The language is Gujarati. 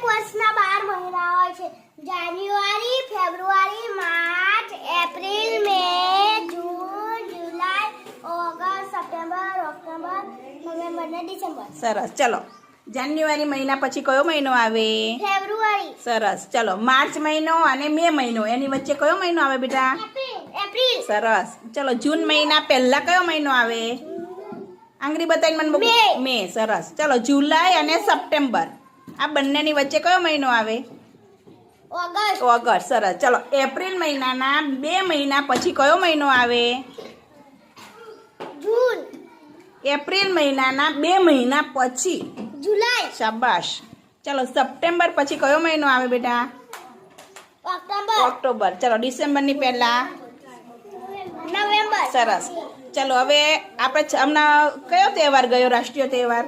વર્ષના 12 મહિના હોય છે. જાન્યુઆરી, ફેબ્રુઆરી, માર્ચ, એપ્રિલ, મે, જૂન, જુલાઈ, ઓગસ્ટ, સપ્ટેમ્બર, ઓક્ટોબર, નવેમ્બર ને ડિસેમ્બર. સરસ. ચલો, જાન્યુઆરી મહિના પછી કયો મહિનો આવે? ફેબ્રુઆરી. સરસ. ચલો, માર્ચ મહિનો અને મે મહિનો, એની વચ્ચે કયો મહિનો આવે બેટા? એપ્રિલ. સરસ. ચલો, જૂન મહિના પહેલા કયો મહિનો આવે? આંગળી બતાવીને મને મે. મે. સરસ. ચલો, જુલાઈ અને સપ્ટેમ્બર, આ બંનેની વચ્ચે કયો મહિનો આવે? ઓગસ્ટ. ઓગસ્ટ. સરસ. ચલો, એપ્રિલ મહિનાના 2 મહિના પછી કયો મહિનો આવે? જૂન. એપ્રિલ મહિનાના 2 મહિના પછી. જુલાઈ. શાબાશ. ચલો, સપ્ટેમ્બર પછી કયો મહિનો આવે બેટા? ઓક્ટોબર. ઓક્ટોબર. ચલો, ડિસેમ્બરની પહેલા. નવેમ્બર. સરસ. ચલો, હવે આપણે હમણાં કયો તહેવાર ગયો, રાષ્ટ્રીય તહેવાર?